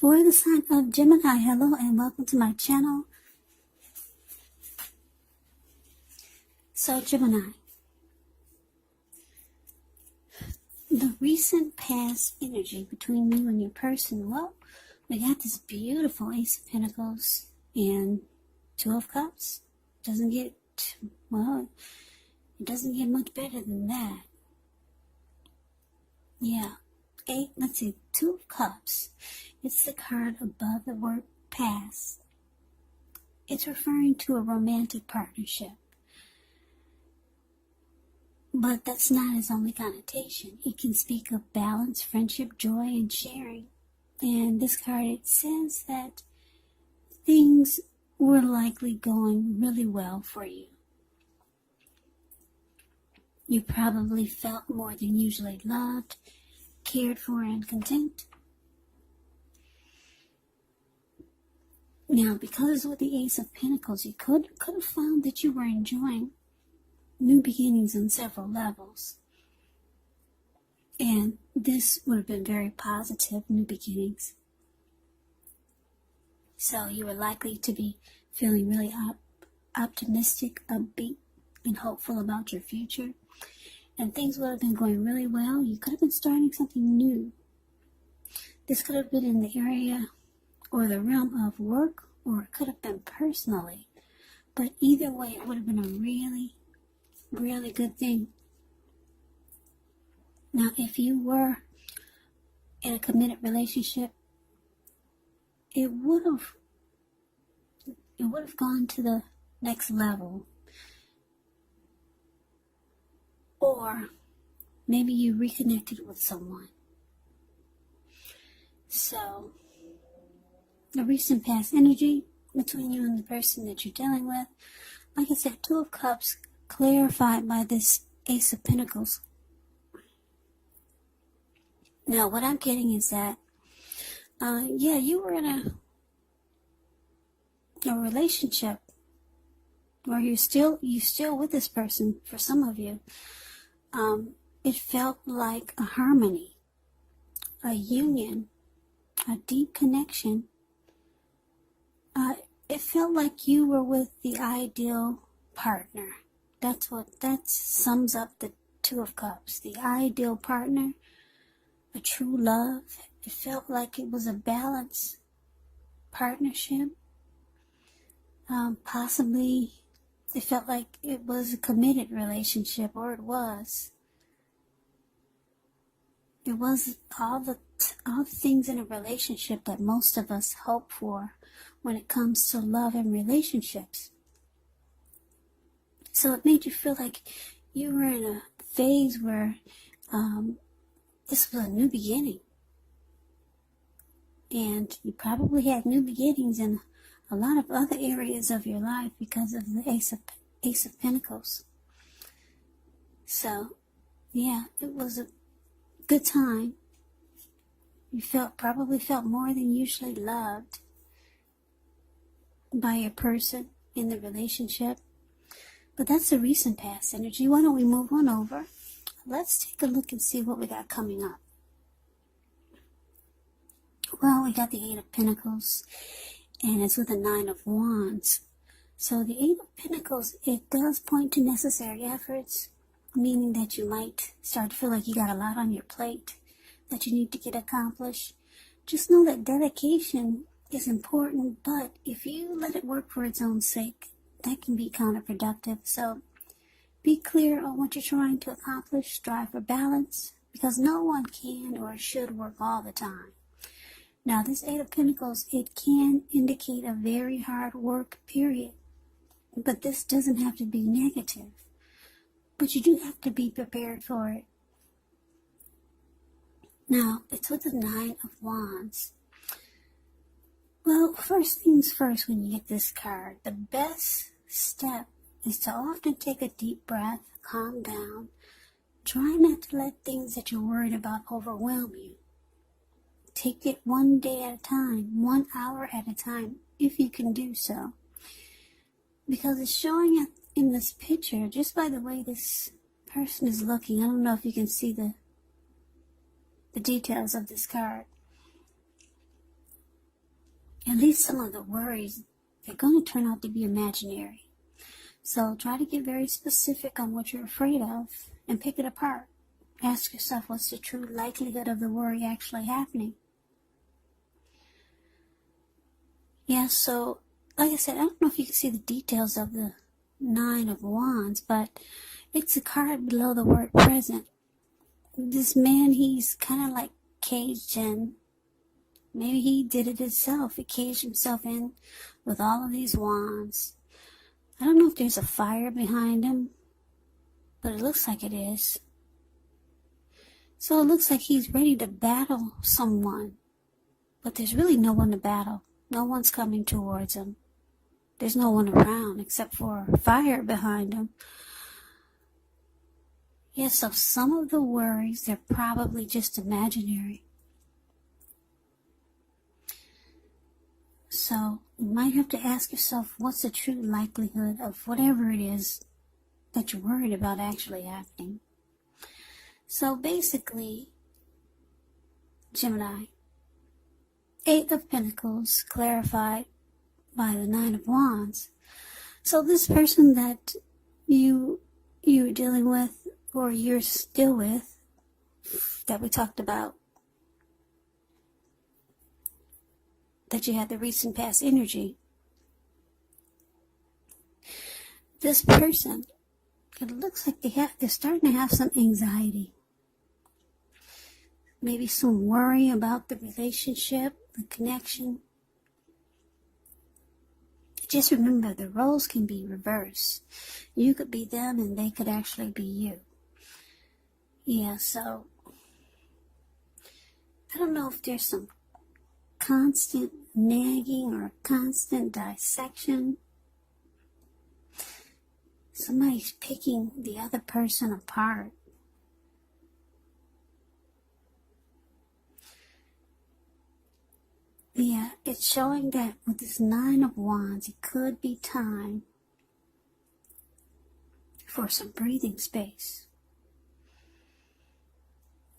For the sign of Gemini, hello and welcome to my channel. So Gemini, the recent past energy between you and your person, well, we got this beautiful Ace of Pentacles and Two of Cups. It doesn't get much better than that. Yeah. Two of Cups. It's the card above the word past. It's referring to a romantic partnership. But that's not its only connotation. It can speak of balance, friendship, joy, and sharing. And this card, it says that things were likely going really well for you. You probably felt more than usually loved, cared for, and content. Now, because with the Ace of Pentacles, you could have found that you were enjoying new beginnings on several levels. And this would have been very positive, new beginnings. So you were likely to be feeling really optimistic, upbeat, and hopeful about your future. And things would have been going really well. You could have been starting something new. This could have been in the area or the realm of work, or it could have been personally. But either way, it would have been a really, really good thing. Now, if you were in a committed relationship, it would have gone to the next level. Or maybe you reconnected with someone. So, the recent past energy between you and the person that you're dealing with, like I said, Two of Cups clarified by this Ace of Pentacles. Now, what I'm getting is that, you were in a relationship where you're still with this person. For some of you, it felt like a harmony, a union, a deep connection. It felt like you were with the ideal partner. That sums up the Two of Cups. The ideal partner, a true love. It felt like it was a balanced partnership. Possibly it felt like it was a committed relationship, or it was. It was all the things in a relationship that most of us hope for when it comes to love and relationships. So it made you feel like you were in a phase where this was a new beginning. And you probably had new beginnings in a lot of other areas of your life because of the Ace of Pentacles. So, yeah, it was a good time. You probably felt more than usually loved by your person in the relationship. But that's the recent past energy. Why don't we move on over? Let's take a look and see what we got coming up. Well, we got the Eight of Pentacles, and it's with the Nine of Wands. So the Eight of Pentacles, it does point to necessary efforts, meaning that you might start to feel like you got a lot on your plate that you need to get accomplished. Just know that dedication is important, but if you let it work for its own sake, that can be counterproductive. So be clear on what you're trying to accomplish. Strive for balance, because no one can or should work all the time. Now, this Eight of Pentacles, it can indicate a very hard work period, but this doesn't have to be negative. But you do have to be prepared for it. Now, it's with the Nine of Wands. Well, first things first, when you get this card, the best step is to often take a deep breath, calm down. Try not to let things that you're worried about overwhelm you. Take it one day at a time, 1 hour at a time, if you can do so. Because it's showing up in this picture, just by the way this person is looking. I don't know if you can see the details of this card. at least some of the worries, they're going to turn out to be imaginary. So try to get very specific on what you're afraid of and pick it apart. Ask yourself, what's the true likelihood of the worry actually happening? Yeah, so like I said, I don't know if you can see the details of the Nine of Wands, but it's a card below the word present. This man, he's kind of like caged in. Maybe he did it himself. He caged himself in with all of these wands. I don't know if there's a fire behind him, but it looks like it is. So it looks like he's ready to battle someone, but there's really no one to battle. No one's coming towards him. There's no one around except for fire behind him. Yeah, so some of the worries, they're probably just imaginary. So you might have to ask yourself, what's the true likelihood of whatever it is that you're worried about actually happening? So basically, Gemini, Eight of Pentacles clarified by the Nine of Wands. So this person that you're dealing with, or you're still with, that we talked about, that you had the recent past energy, this person, it looks like they're starting to have some anxiety. Maybe some worry about the relationship, the connection. Just remember, the roles can be reversed. You could be them and they could actually be you. Yeah, so I don't know if there's some constant nagging or constant dissection. Somebody's picking the other person apart. Yeah, it's showing that with this Nine of Wands, it could be time for some breathing space.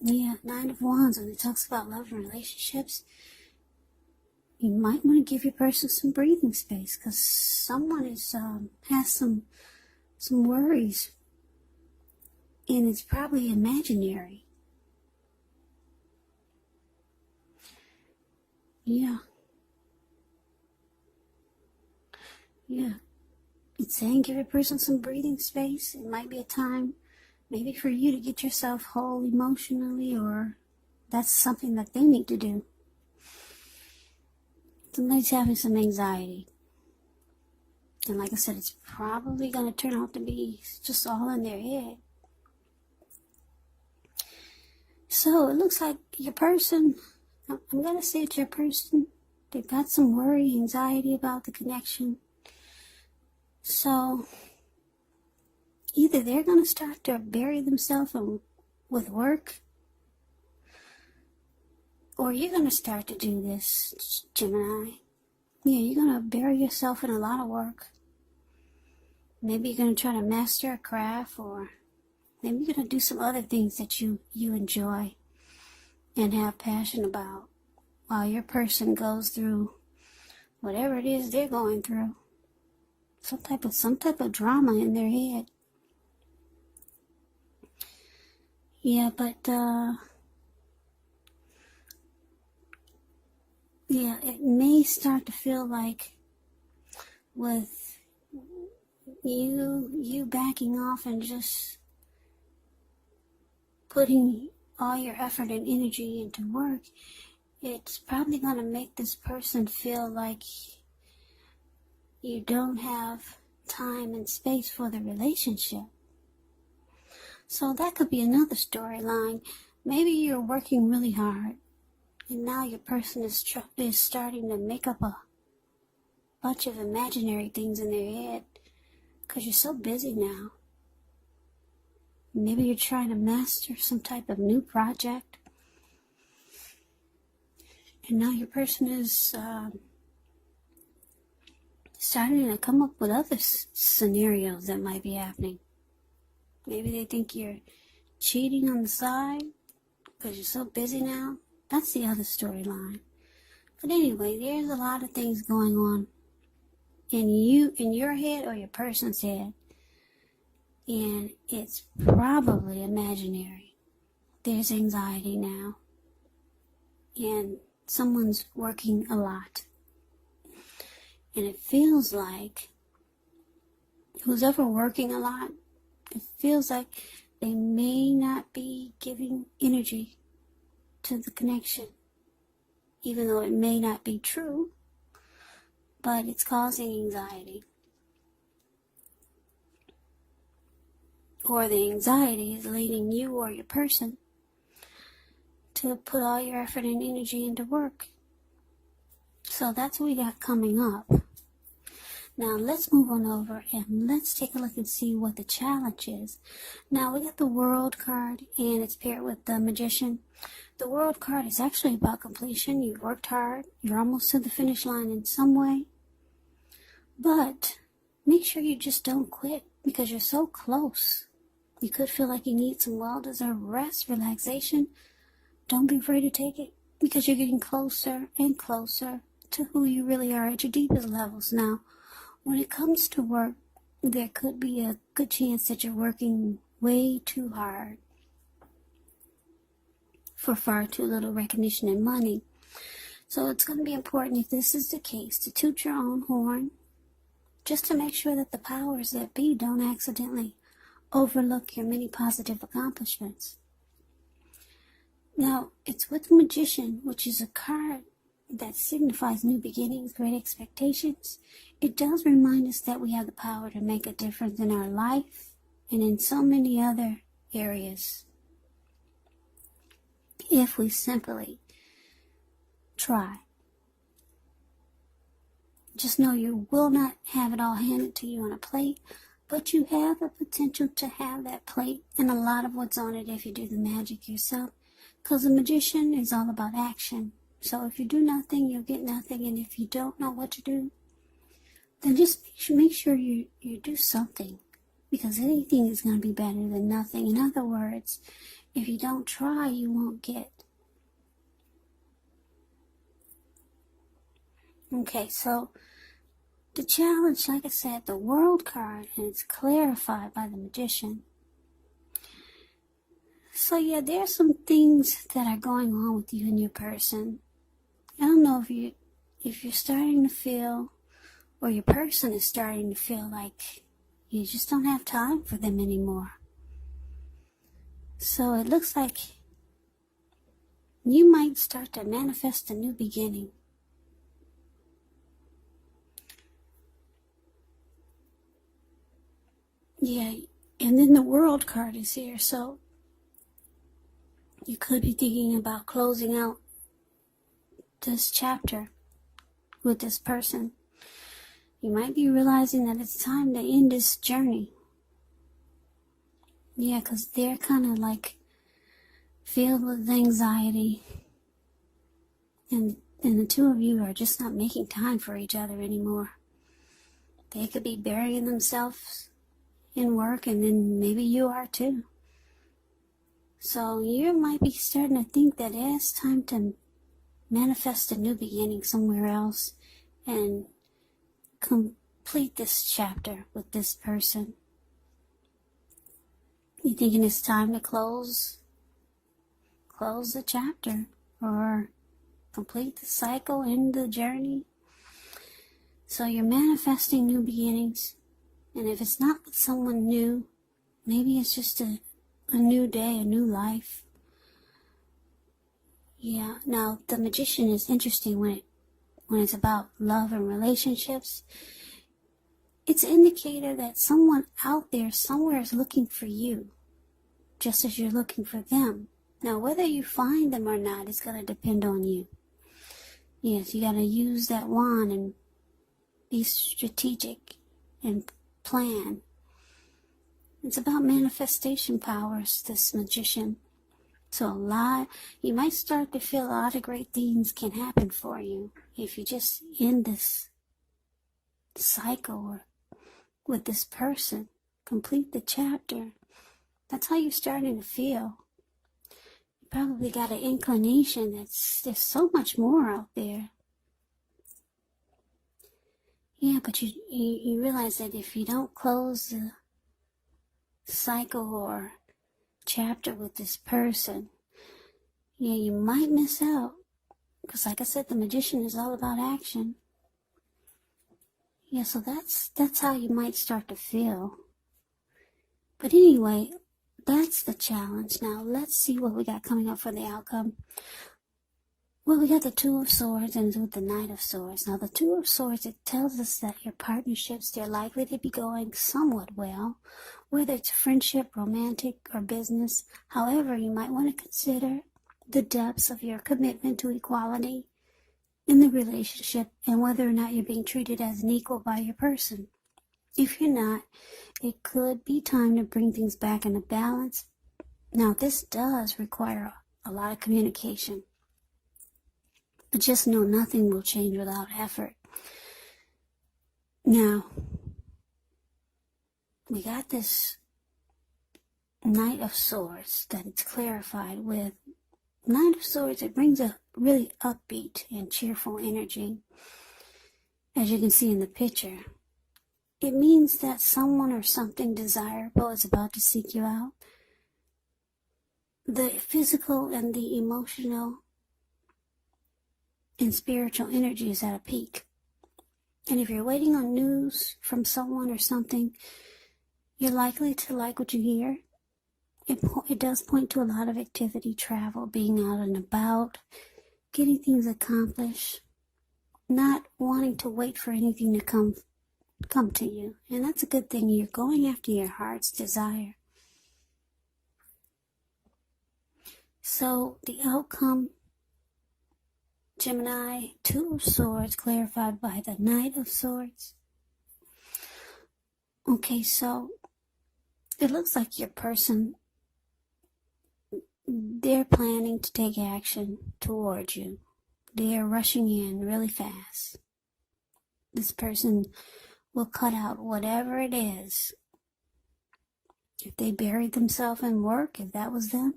Yeah, Nine of Wands, when it talks about love and relationships, you might want to give your person some breathing space, because someone has some worries, and it's probably imaginary. Yeah. It's saying give a person some breathing space. It might be a time maybe for you to get yourself whole emotionally, or that's something that they need to do. Somebody's having some anxiety. And like I said, it's probably going to turn out to be just all in their head. So it looks like your person, I'm going to say it's your person, they've got some worry, anxiety about the connection. So either they're going to start to bury themselves with work, or you're going to start to do this, Gemini. Yeah, you're going to bury yourself in a lot of work. Maybe you're going to try to master a craft, or maybe you're going to do some other things that you enjoy and have passion about, while your person goes through whatever it is they're going through. Some type of drama in their head. Yeah, but yeah, it may start to feel like with you backing off and just putting all your effort and energy into work, it's probably going to make this person feel like you don't have time and space for the relationship. So that could be another storyline. Maybe you're working really hard, and now your person is starting to make up a bunch of imaginary things in their head because you're so busy now. Maybe you're trying to master some type of new project, and now your person is starting to come up with other scenarios that might be happening. Maybe they think you're cheating on the side because you're so busy now. That's the other storyline. But anyway, there's a lot of things going on in your head or your person's head. And it's probably imaginary. There's anxiety now. And someone's working a lot. And it feels like who's ever working a lot, it feels like they may not be giving energy to the connection. Even though it may not be true, but it's causing anxiety. Or the anxiety is leading you or your person to put all your effort and energy into work. So that's what we got coming up. Now let's move on over and let's take a look and see what the challenge is. Now we got the World card and it's paired with the Magician. The World card is actually about completion. You've worked hard. You're almost to the finish line in some way. But make sure you just don't quit because you're so close. You could feel like you need some well-deserved rest, relaxation. Don't be afraid to take it because you're getting closer and closer to who you really are at your deepest levels. Now, when it comes to work, there could be a good chance that you're working way too hard for far too little recognition and money. So it's going to be important, if this is the case, to toot your own horn just to make sure that the powers that be don't accidentally overlook your many positive accomplishments. Now, it's with the Magician, which is a card that signifies new beginnings, great expectations. It does remind us that we have the power to make a difference in our life and in so many other areas if we simply try. Just know you will not have it all handed to you on a plate, but you have the potential to have that plate and a lot of what's on it if you do the magic yourself. Because the Magician is all about action. So if you do nothing, you'll get nothing. And if you don't know what to do, then just make sure you do something. Because anything is going to be better than nothing. In other words, if you don't try, you won't get. Okay, so the challenge, like I said, the World card, and it's clarified by the Magician. So yeah, there are some things that are going on with you and your person. I don't know if you're starting to feel, or your person is starting to feel like you just don't have time for them anymore. So it looks like you might start to manifest a new beginning. Yeah, and then the World card is here, so you could be thinking about closing out this chapter with this person. You might be realizing that it's time to end this journey. Yeah, because they're kind of like filled with anxiety. And the two of you are just not making time for each other anymore. They could be burying themselves in work, and then maybe you are too. So you might be starting to think that it's time to manifest a new beginning somewhere else and complete this chapter with this person. You thinking it's time to close the chapter or complete the cycle, end the journey. So you're manifesting new beginnings. And if it's not with someone new, maybe it's just a new day, a new life. Yeah, now the Magician is interesting when it's about love and relationships. It's an indicator that someone out there somewhere is looking for you, just as you're looking for them. Now, whether you find them or not is going to depend on you. Yes, you got to use that wand and be strategic and plan. It's about manifestation powers, this Magician. So you might start to feel a lot of great things can happen for you if you just end this cycle or with this person, complete the chapter. That's how you're starting to feel. You probably got an inclination that there's so much more out there Yeah, but you realize that if you don't close the cycle or chapter with this person, yeah, you might miss out. Because like I said, the magician is all about action. Yeah, so that's how you might start to feel. But anyway, that's the challenge. Now, let's see what we got coming up for the outcome. Well, we got the Two of Swords and with the Knight of Swords. Now, the Two of Swords, it tells us that your partnerships, they're likely to be going somewhat well, whether it's friendship, romantic, or business. However, you might want to consider the depths of your commitment to equality in the relationship and whether or not you're being treated as an equal by your person. If you're not, it could be time to bring things back into balance. Now, this does require a lot of communication. But just know nothing will change without effort. Now, we got this Knight of Swords that it's clarified with. Knight of Swords, it brings a really upbeat and cheerful energy. As you can see in the picture, it means that someone or something desirable is about to seek you out. The physical and the emotional and spiritual energy is at a peak. And if you're waiting on news from someone or something, you're likely to like what you hear. It does point to a lot of activity, travel, being out and about, getting things accomplished, not wanting to wait for anything to come to you. And that's a good thing. You're going after your heart's desire. So the outcome, Gemini, Two of Swords, clarified by the Knight of Swords. Okay, so it looks like your person, they're planning to take action towards you. They're rushing in really fast. This person will cut out whatever it is. If they buried themselves in work, if that was them,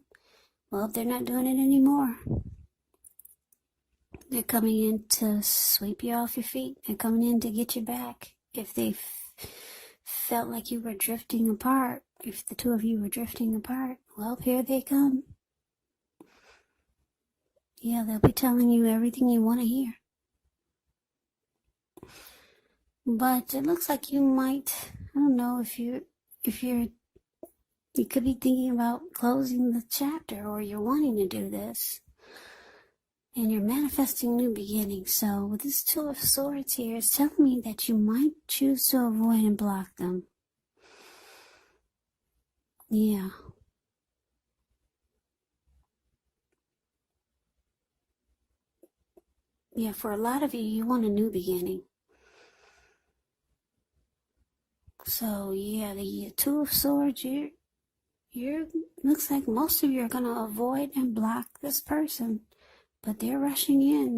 well, they're not doing it anymore. They're coming in to sweep you off your feet. They're coming in to get you back. If they felt like you were drifting apart, if the two of you were drifting apart, well, here they come. Yeah, they'll be telling you everything you want to hear. But it looks like you might, I don't know, you could be thinking about closing the chapter, or you're wanting to do this. And you're manifesting new beginnings. So with this Two of Swords here, it's telling me that you might choose to avoid and block them. Yeah. Yeah, for a lot of you, you want a new beginning. So yeah, the Two of Swords, you're looks like most of you are going to avoid and block this person. But they're rushing in.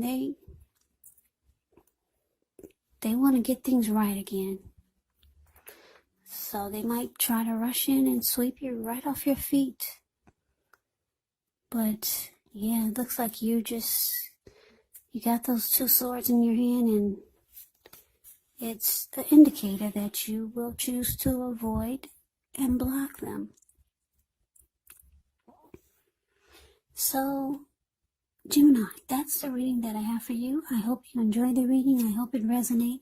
They want to get things right again. So they might try to rush in and sweep you right off your feet. But yeah, it looks like you got those two swords in your hand, and it's an indicator that you will choose to avoid and block them. So, Gemini, that's the reading that I have for you. I hope you enjoy the reading. I hope it resonates.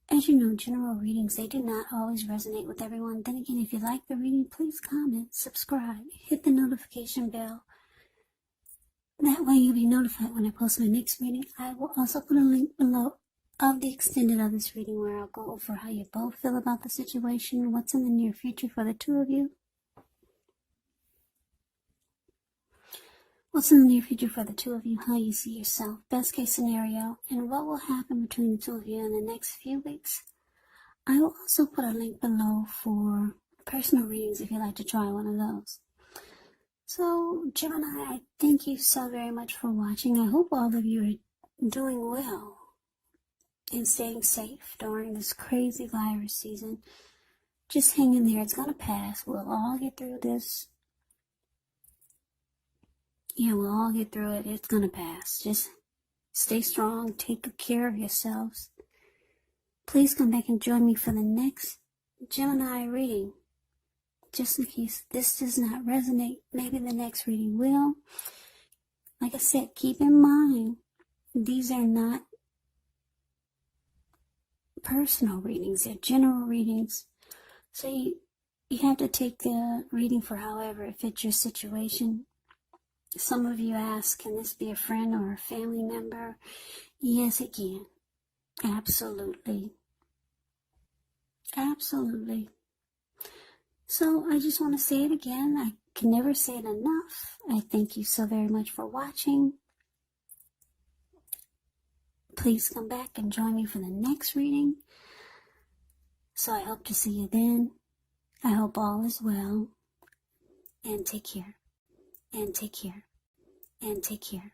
As you know, general readings, they do not always resonate with everyone. Then again, if you like the reading, please comment, subscribe, hit the notification bell. That way you'll be notified when I post my next reading. I will also put a link below of the extended of this reading where I'll go over how you both feel about the situation, what's in the near future for the two of you. What's in the near future for the two of you, how you see yourself, best case scenario, and what will happen between the two of you in the next few weeks. I will also put a link below for personal readings if you'd like to try one of those. So, Gemini, I thank you so very much for watching. I hope all of you are doing well and staying safe during this crazy virus season. Just hang in there. It's going to pass. We'll all get through this. Yeah, we'll all get through it. It's going to pass. Just stay strong. Take good care of yourselves. Please come back and join me for the next Gemini reading. Just in case this does not resonate, maybe the next reading will. Like I said, keep in mind, these are not personal readings, they're general readings. So you have to take the reading for however it fits your situation. Some of you ask, can this be a friend or a family member? Yes, it can. Absolutely. Absolutely. So I just want to say it again. I can never say it enough. I thank you so very much for watching. Please come back and join me for the next reading. So I hope to see you then. I hope all is well. And take care. And take care. And take care.